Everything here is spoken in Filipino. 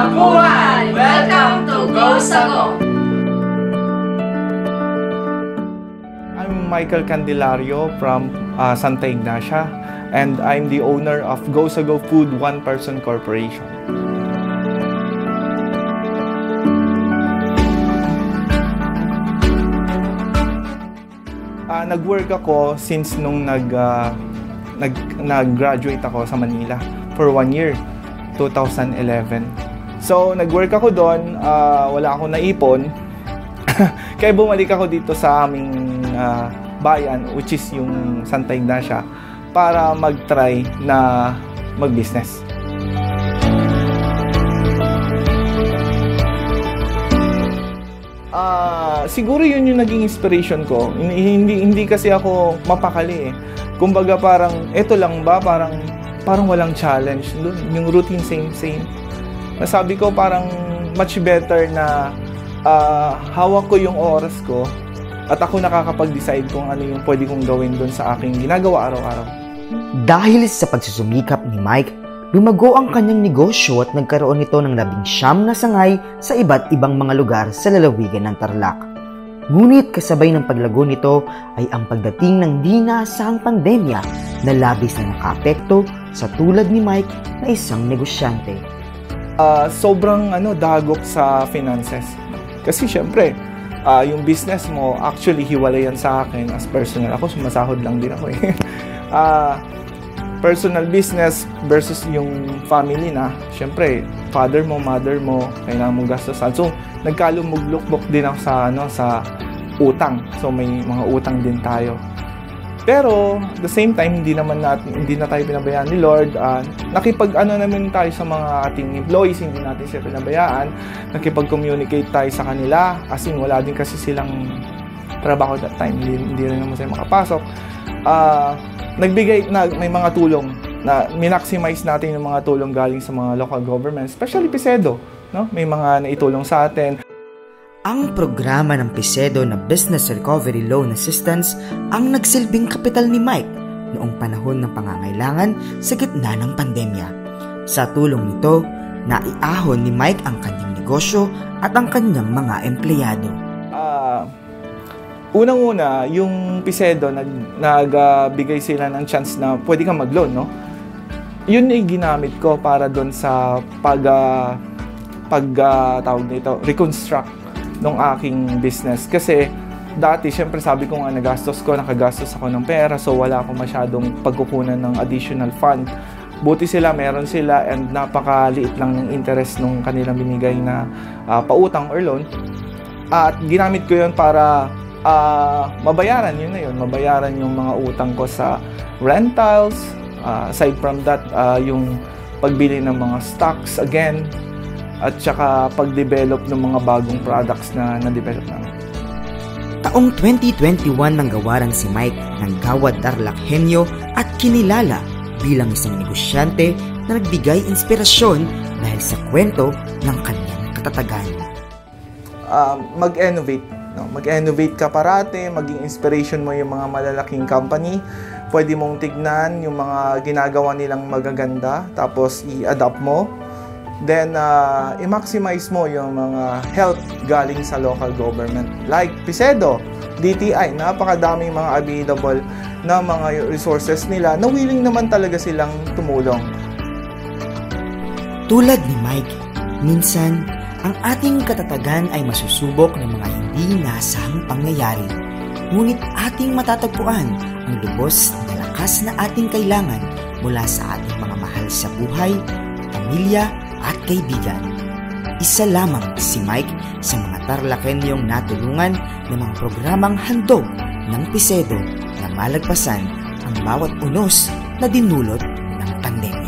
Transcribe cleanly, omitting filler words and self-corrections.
Kabuhay! Welcome to Go Sago! I'm Michael Candelario from Santa Ignacia, and I'm the owner of Go Sago Food One-Person Corporation. Nag-work ako since nung nag-graduate ako sa Manila for 1 year, 2011. So, nag-work ako doon, wala akong naipon. Kaya bumalik ako dito sa aming bayan, which is yung Santa Ignacia, para mag-try na mag-business. Siguro yun yung naging inspiration ko. Hindi kasi ako mapakali eh. Kumbaga parang, eto lang ba, parang walang challenge. Yung routine same. Nasabi ko parang much better na hawak ko yung oras ko at ako nakakapag-decide kung ano yung pwede kong gawin doon sa aking ginagawa araw-araw. Dahil sa pagsusumikap ni Mike, lumago ang kanyang negosyo at nagkaroon ito ng 19 na sangay sa iba't ibang mga lugar sa lalawigan ng Tarlac. Ngunit kasabay ng paglago nito ay ang pagdating ng di inaasahang pandemya na labis na nakaapekto sa tulad ni Mike na isang negosyante. Sobrang dagok sa finances. Kasi syempre, yung business mo, actually hiwalay yan sa akin as personal. Ako, sumasahod lang din ako eh. Personal business versus yung family na, syempre, father mo, mother mo, kailangan mong gastusan. So, nagkalumugluklok din ako sa utang. So, may mga utang din tayo. Pero, at the same time, hindi na tayo pinabayaan ni Lord. Naman tayo sa mga ating employees, hindi natin sila pinabayaan. Nakipag-communicate tayo sa kanila. As in, wala din kasi silang trabaho that time. Hindi rin naman sila makapasok. May mga tulong na minaximize natin yung mga tulong galing sa mga local government, especially PICEDO, no? May mga naitulong sa atin. Ang programa ng PICEDO na Business Recovery Loan Assistance ang nagsilbing kapital ni Mike noong panahon ng pangangailangan sa gitna ng pandemya. Sa tulong nito, naiahon ni Mike ang kanyang negosyo at ang kanyang mga empleyado. Unang-una, yung PICEDO, nagbigay sila ng chance na pwede kang mag-loan, no? Yun ay ginamit ko para doon sa reconstruct ng aking business. Kasi dati, syempre sabi ko nga, nakagastos ako ng pera, so wala akong masyadong pagkukunan ng additional fund. Buti sila, meron sila, and napakaliit lang ng interest nung kanilang binigay na pautang or loan. At ginamit ko yun para mabayaran yung mga utang ko sa rentals, aside from that, yung pagbili ng mga stocks again, at saka pag-develop ng mga bagong products na na-develop namin. Taong 2021 nang gawaran si Mike ng Gawad Tarlac Henyo at kinilala bilang isang negosyante na nagbigay inspirasyon dahil sa kwento ng kanyang katatagan. Mag-innovate. No? Mag-innovate ka parate, maging inspiration mo yung mga malalaking company. Pwede mong tignan yung mga ginagawa nilang magaganda, tapos i-adapt mo. Then, i-maximize mo yung mga help galing sa local government. Like PICEDO, DTI, napakadaming mga available na mga resources nila na willing naman talaga silang tumulong. Tulad ni Mike, minsan, ang ating katatagan ay masusubok ng mga hindi inaasahang pangyayari. Ngunit ating matatagpuan ang lubos na lakas na ating kailangan mula sa ating mga mahal sa buhay, pamilya, at kaibigan. Isa lamang si Mike sa mga Tarlacenyong natulungan ng mga programang handog ng PICEDO na malagpasan ang bawat unos na dinulot ng pandemya.